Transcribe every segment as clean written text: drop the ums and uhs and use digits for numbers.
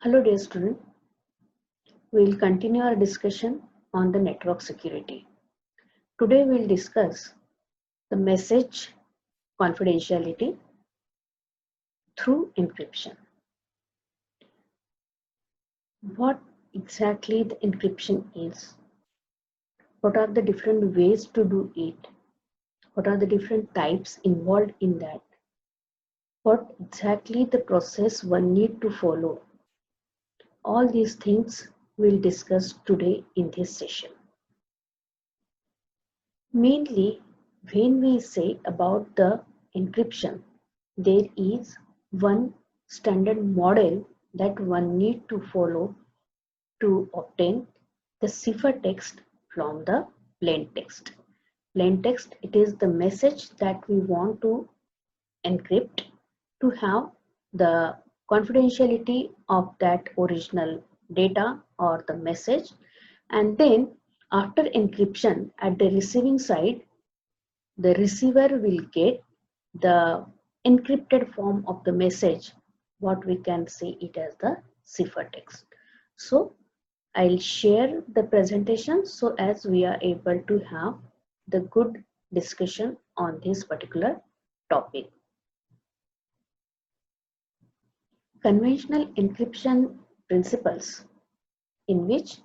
Hello dear student, we will continue our discussion on the network security. Today we will discuss the message confidentiality through encryption. What exactly the encryption is? What are the different ways to do it? What are the different types involved in that? What exactly the process one need to follow? All these things we'll discuss today in this session. Mainly, when we say about the encryption, there is one standard model that one need to follow to obtain the ciphertext from the plain text. Plain text, it is the message that we want to encrypt to have the confidentiality of that original data or the message, and then after encryption at the receiving side the receiver will get the encrypted form of the message, what we can say it as the ciphertext. So I'll share the presentation so as we are able to have the good discussion on this particular topic. Conventional encryption principles, in which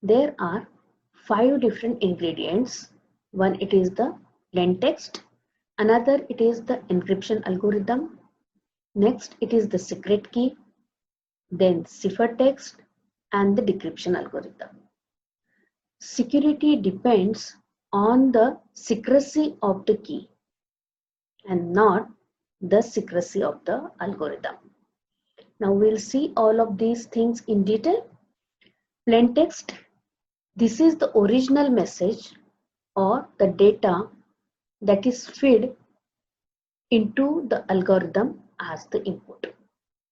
there are 5 different ingredients. One, it is the plain text. Another, it is the encryption algorithm. Next, it is the secret key, then ciphertext, and the decryption algorithm. Security depends on the secrecy of the key and not the secrecy of the algorithm. Now we'll see all of these things in detail. Plain text, this is the original message or the data that is fed into the algorithm as the input.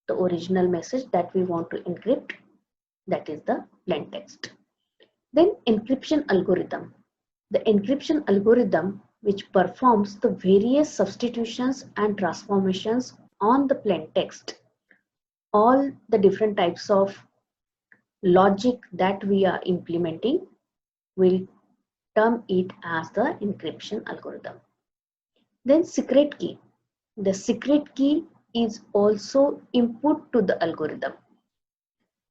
The original message that we want to encrypt, that is the plain text. Then encryption algorithm. The encryption algorithm which performs the various substitutions and transformations on the plain text. All the different types of logic that we are implementing will term it as the encryption algorithm. Then secret key. The secret key is also input to the algorithm.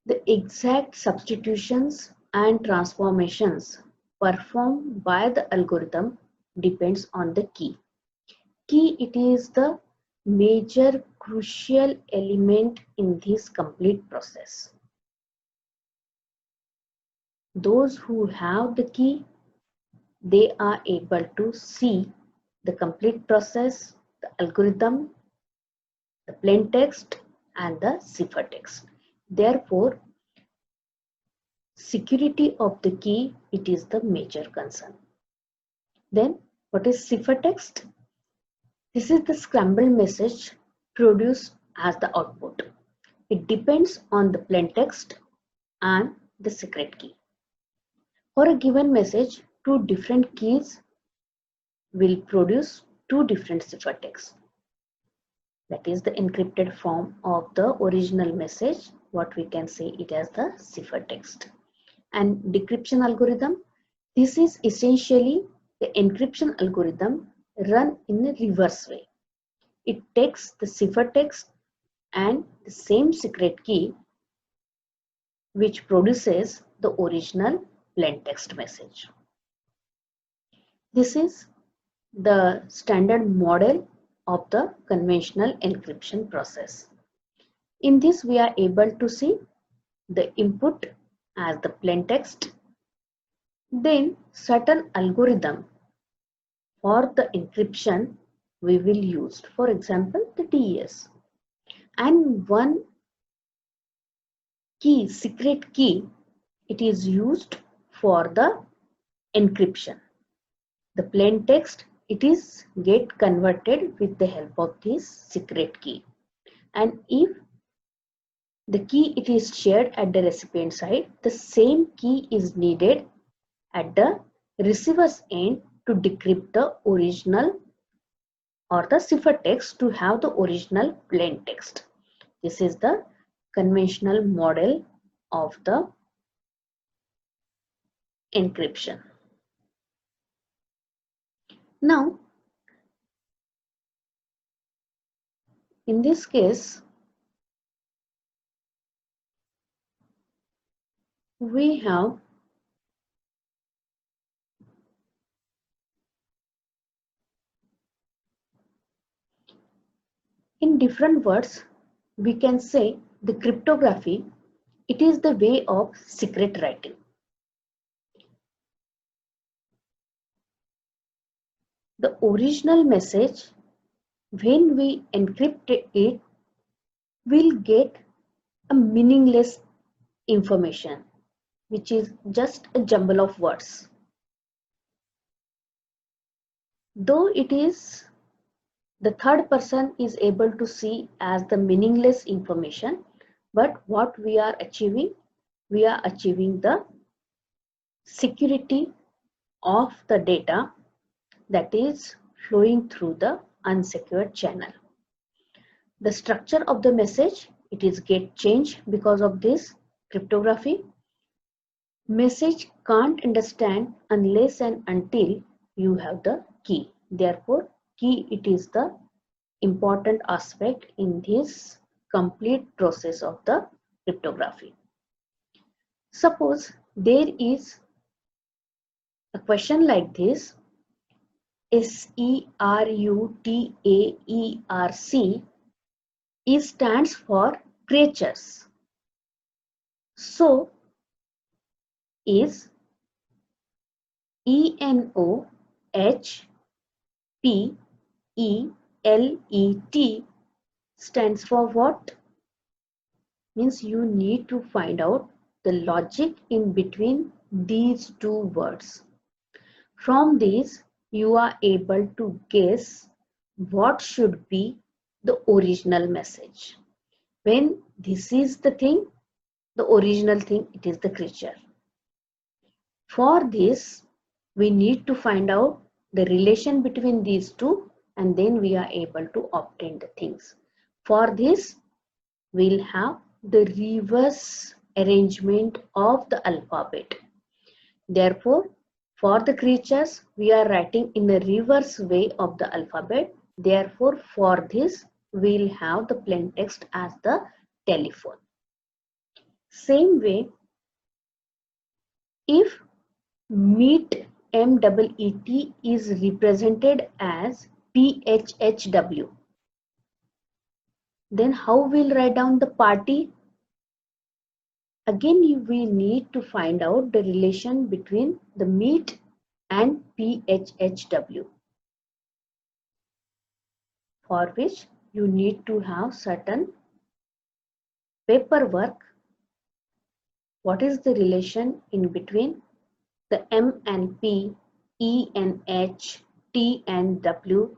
The exact substitutions and transformations performed by the algorithm depends on the key. Key, it is the major crucial element in this complete process. Those who have the key, they are able to see the complete process, the algorithm, the plain text, and the ciphertext. Therefore, security of the key, it is the major concern. Then what is ciphertext? This is the scrambled message produced as the output. It depends on the plain text and the secret key. For a given message, two different keys will produce two different ciphertexts. That is the encrypted form of the original message, what we can say it as the ciphertext. And decryption algorithm, this is essentially the encryption algorithm run in a reverse way. It takes the ciphertext and the same secret key which produces the original plain text message. This is the standard model of the conventional encryption process. In this, we are able to see the input as the plain text, then certain algorithm for the encryption we will use, for example the DES, and one key, secret key, it is used for the encryption. The plain text, it is get converted with the help of this secret key, and if the key it is shared at the recipient side, the same key is needed at the receiver's end to decrypt the original or the ciphertext to have the original plain text. This is the conventional model of the encryption. Now, in this case, we have in different words, we can say the cryptography, it is the way of secret writing. The original message, when we encrypt it, will get a meaningless information, which is just a jumble of words. Though it is the third person is able to see as the meaningless information, but what we are achieving the security of the data that is flowing through the unsecured channel. The structure of the message, it is get changed because of this cryptography. Message can't understand unless and until you have the key. Therefore, key, it is the important aspect in this complete process of the cryptography. Suppose there is a question like this: SERUTAERC stands for creatures. So is ENOHPELET stands for what? Means you need to find out the logic in between these two words. From these, you are able to guess what should be the original message. When this is the thing, the original thing, it is the creature. For this, we need to find out the relation between these two, and then we are able to obtain the things. For this, we'll have the reverse arrangement of the alphabet. Therefore, for the creatures, we are writing in the reverse way of the alphabet. Therefore, for this, we'll have the plain text as the telephone. Same way, if meet MEET is represented as PHHW, then how we'll write down the party? Again, we need to find out the relation between the meet and PHHW, for which you need to have certain paperwork. What is the relation in between the M and P, E and H, T and W,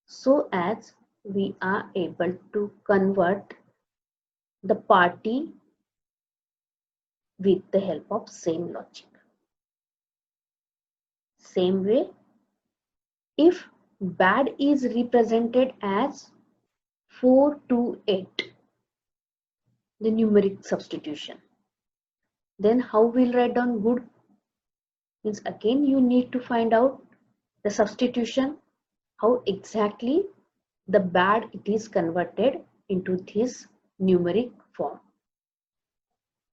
so as we are able to convert the party with the help of same logic. Same way, if bad is represented as 428, the numeric substitution, then how we'll write down good? Means again you need to find out the substitution, how exactly the bad it is converted into this numeric form.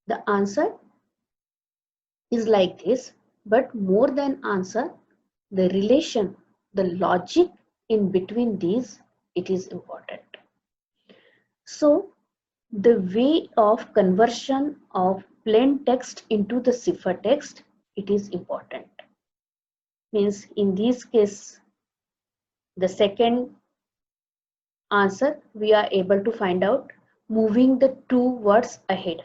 The answer is like this, but more than answer, the relation, the logic in between these, it is important. So the way of conversion of plain text into the ciphertext, it is important. Means in this case, the second answer we are able to find out moving the two words ahead,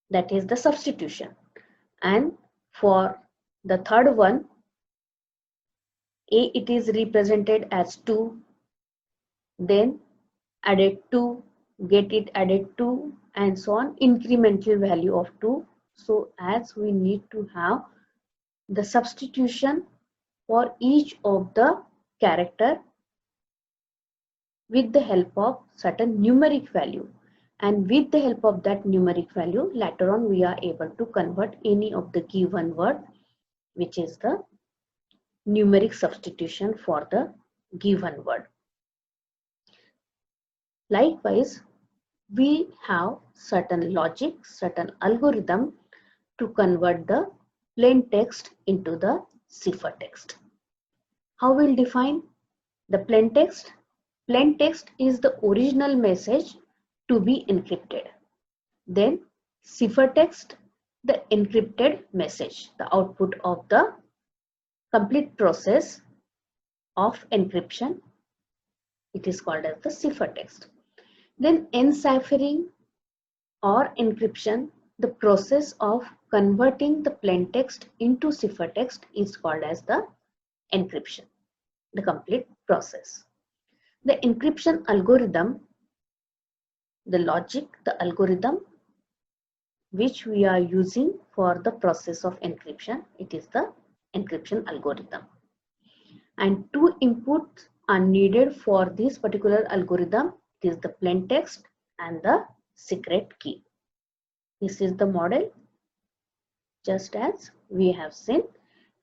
that is the substitution. And for the third one, A, it is represented as 2, then added 2, get it added 2, and so on, incremental value of 2. So as we need to have the substitution for each of the character with the help of certain numeric value, And with the help of that numeric value, later on we are able to convert any of the given word, which is the numeric substitution for the given word. Likewise, we have certain logic, certain algorithm to convert the plain text into the ciphertext. How we'll define the plain text? Plain text is the original message to be encrypted. Then ciphertext, the encrypted message, the output of the complete process of encryption. It is called as the ciphertext. Then enciphering or encryption, the process of converting the plain text into ciphertext is called as the encryption, the complete process. The encryption algorithm, the logic, the algorithm which we are using for the process of encryption, it is the encryption algorithm. And two inputs are needed for this particular algorithm. It is the plain text and the secret key. This is the model just as we have seen,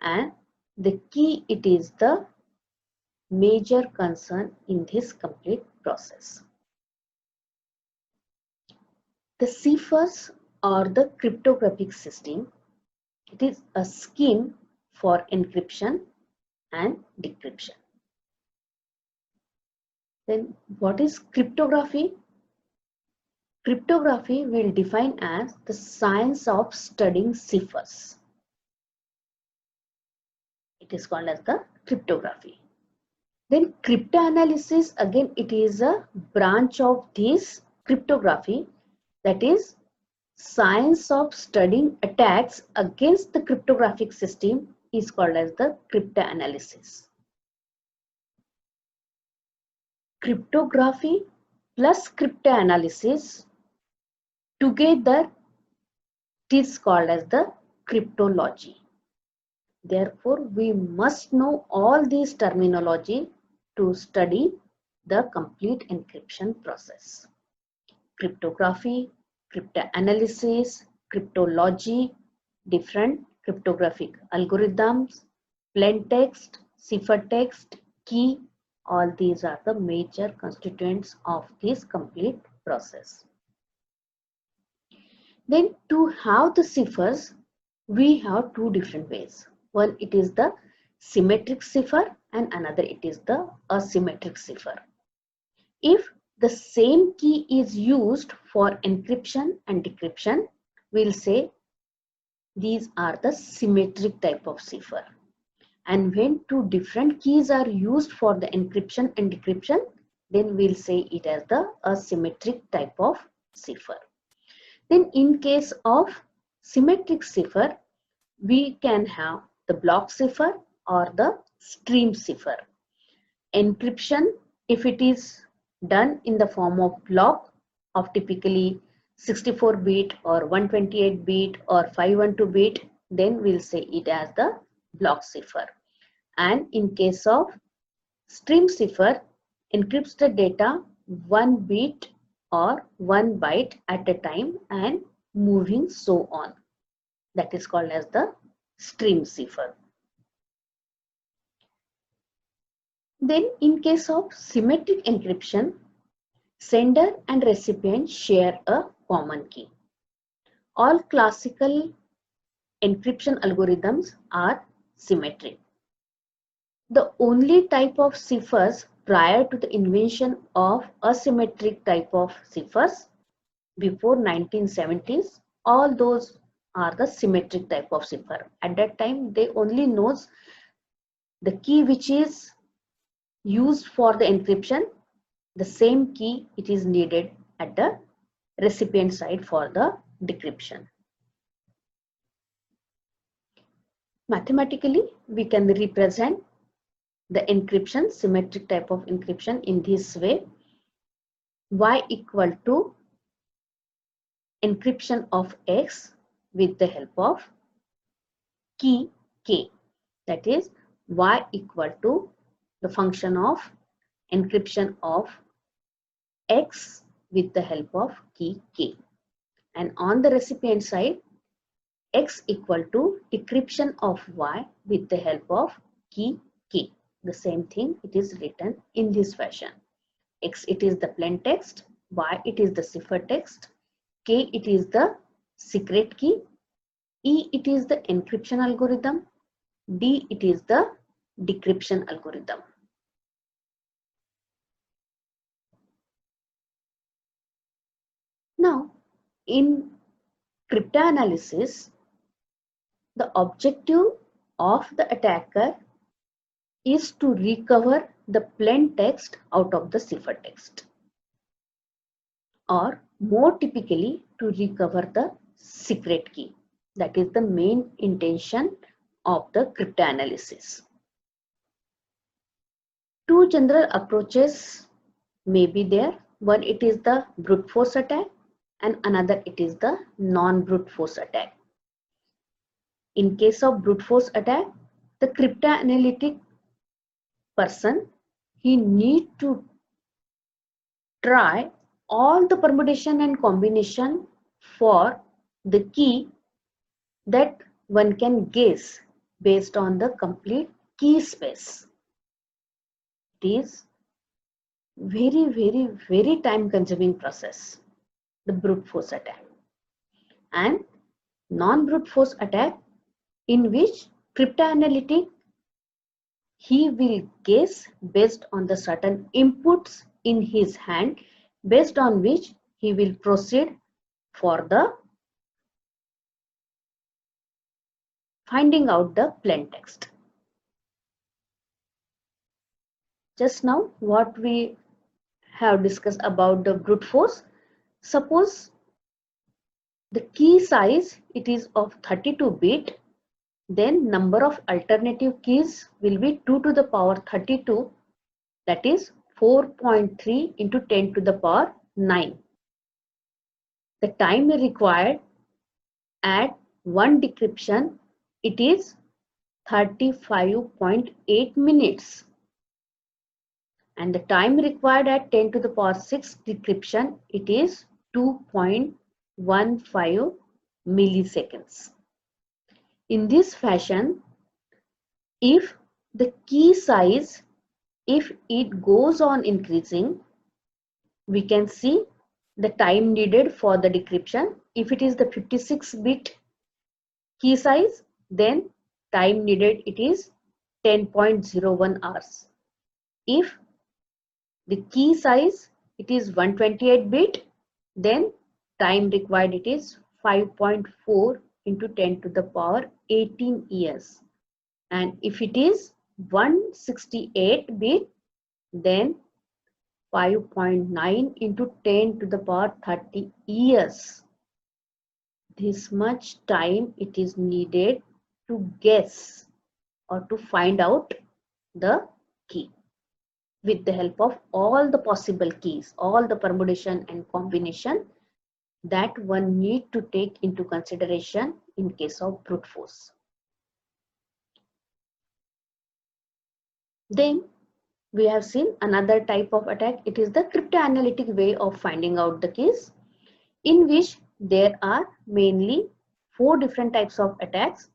and the key, it is the major concern in this complete process. The ciphers or the cryptographic system, it is a scheme for encryption and decryption. Then what is cryptography? Cryptography will define as the science of studying ciphers. It is called as the cryptography. Then cryptanalysis, again it is a branch of this cryptography, that is science of studying attacks against the cryptographic system is called as the cryptanalysis. Cryptography plus cryptanalysis together, it is called as the cryptology. Therefore, we must know all these terminology to study the complete encryption process. Cryptography, cryptanalysis, cryptology, different cryptographic algorithms, plain text, ciphertext, key, all these are the major constituents of this complete process. Then to have the ciphers, we have two different ways. One, it is the symmetric cipher, and another it is the asymmetric cipher. If the same key is used for encryption and decryption, we'll say these are the symmetric type of cipher. And when two different keys are used for the encryption and decryption, then we'll say it as the asymmetric type of cipher. Then in case of symmetric cipher, we can have the block cipher or the stream cipher. Encryption, if it is done in the form of block of typically 64-bit or 128-bit or 512-bit, then we'll say it as the block cipher. And in case of stream cipher, encrypts the data 1 bit or 1 byte at a time and moving so on. That is called as the stream cipher. Then in case of symmetric encryption, sender and recipient share a common key. All classical encryption algorithms are symmetric. The only type of ciphers prior to the invention of asymmetric type of ciphers before 1970s, all those are the symmetric type of cipher. At that time, they only knows the key which is used for the encryption, the same key it is needed at the recipient side for the decryption. Mathematically, we can represent the encryption, symmetric type of encryption in this way. Y equal to encryption of X with the help of key K. That is Y equal to the function of encryption of X with the help of key K. And on the recipient side, X equal to decryption of Y with the help of key K. The same thing, it is written in this fashion. X, it is the plain text. Y, it is the ciphertext. K, it is the secret key. E, it is the encryption algorithm. D, it is the decryption algorithm. Now, in cryptanalysis, the objective of the attacker is to recover the plain text out of the ciphertext, or more typically to recover the secret key. That is the main intention of the cryptanalysis. Two general approaches may be there. One, it is the brute force attack, and another, it is the non-brute force attack. In case of brute force attack, the cryptanalytic person, he need to try all the permutation and combination for the key that one can guess based on the complete key space. It is very time consuming process, the brute force attack. And non-brute force attack, in which cryptanalytic, he will guess based on the certain inputs in his hand, based on which he will proceed for the finding out the plain text. Just now what we have discussed about the brute force, suppose the key size, it is of 32-bit, then number of alternative keys will be 2 to the power 32, that is 4.3 into 10 to the power 9. The time required at one decryption, it is 35.8 minutes. And the time required at 10 to the power 6 decryption, it is 2.15 milliseconds. In this fashion, if the key size, if it goes on increasing, we can see the time needed for the decryption. If it is the 56-bit key size, then time needed, it is 10.01 hours. If the key size, it is 128-bit, then time required, it is 5.4 into 10 to the power 18 years. And if it is 168-bit, then 5.9 into 10 to the power 30 years. This much time it is needed to guess or to find out the key with the help of all the possible keys, all the permutation and combination that one need to take into consideration in case of brute force. Then we have seen another type of attack. It is the cryptanalytic way of finding out the keys, in which there are mainly 4 different types of attacks: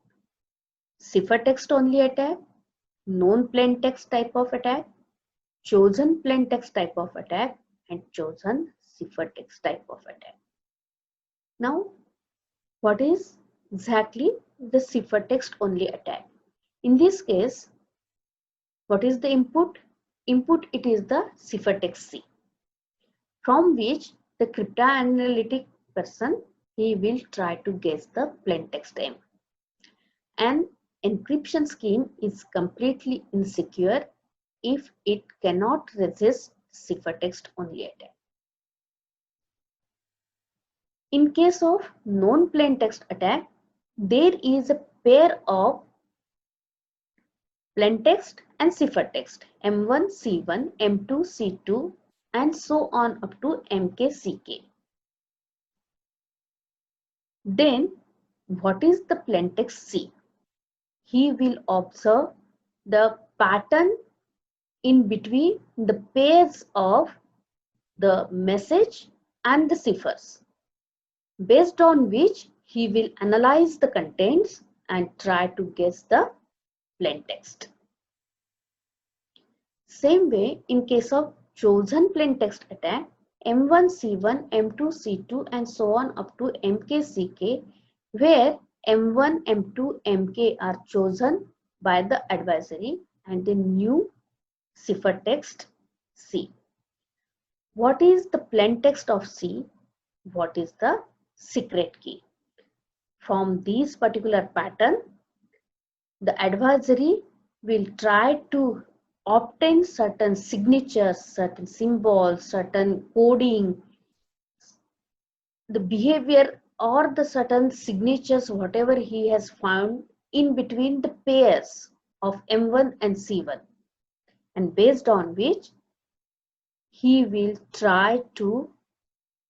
ciphertext only attack, known plain text type of attack, chosen plain text type of attack, and chosen ciphertext type of attack. Now, what is exactly the ciphertext only attack? In this case, what is the input? Input, it is the ciphertext C, from which the cryptanalytic person, he will try to guess the plain text M. An encryption scheme is completely insecure if it cannot resist ciphertext only attack. In case of known plain text attack, there is a pair of plain text and ciphertext M1, C1, M2, C2, and so on up to MK, CK. Then what is the plain text C? He will observe the pattern in between the pairs of the message and the ciphers, based on which he will analyze the contents and try to guess the plain text. Same way, in case of chosen plain text attack, M1, C1, M2, C2 and so on up to MK, CK, where M1, M2, MK are chosen by the adversary and the new ciphertext C. What is the plain text of C? What is the secret key? From this particular pattern, the adversary will try to obtain certain signatures, certain symbols, certain coding, the behavior or the certain signatures, whatever he has found in between the pairs of M1 and C1, and based on which he will try to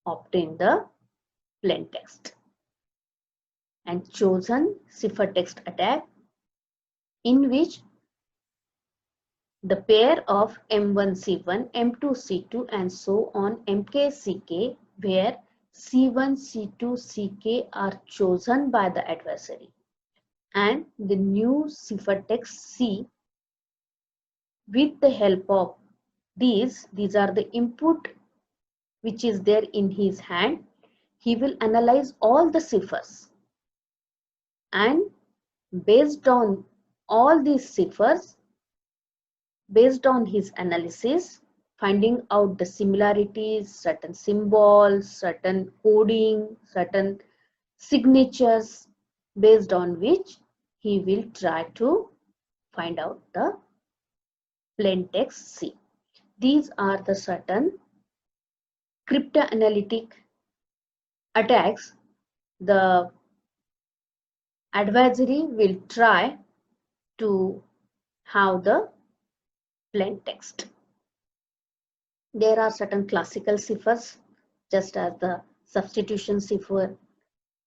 obtain the plain text. And chosen ciphertext attack, in which the pair of M1, C1, M2, C2 and so on MK, CK, where C1, C2, CK are chosen by the adversary, and the new ciphertext C, with the help of these are the input which is there in his hand. He will analyze all the ciphers, and based on all these ciphers, based on his analysis, finding out the similarities, certain symbols, certain coding, certain signatures, based on which he will try to find out the plain text C. These are the certain cryptanalytic attacks the adversary will try to have the plain text. There are certain classical ciphers, just as the substitution cipher,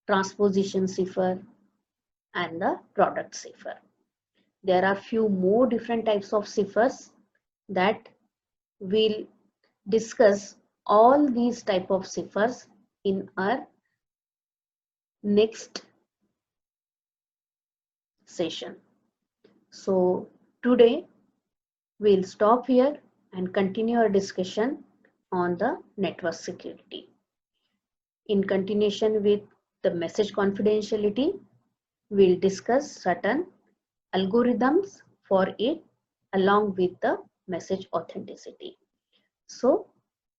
transposition cipher, and the product cipher. There are few more different types of ciphers that we'll discuss all these type of ciphers in our next session. So today we'll stop here and continue our discussion on the network security. In continuation with the message confidentiality, we'll discuss certain algorithms for it along with the message authenticity. So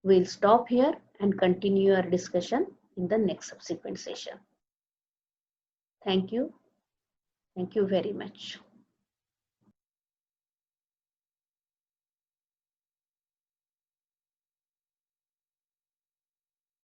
we'll stop here and continue our discussion in the next subsequent session. Thank you. Thank you very much.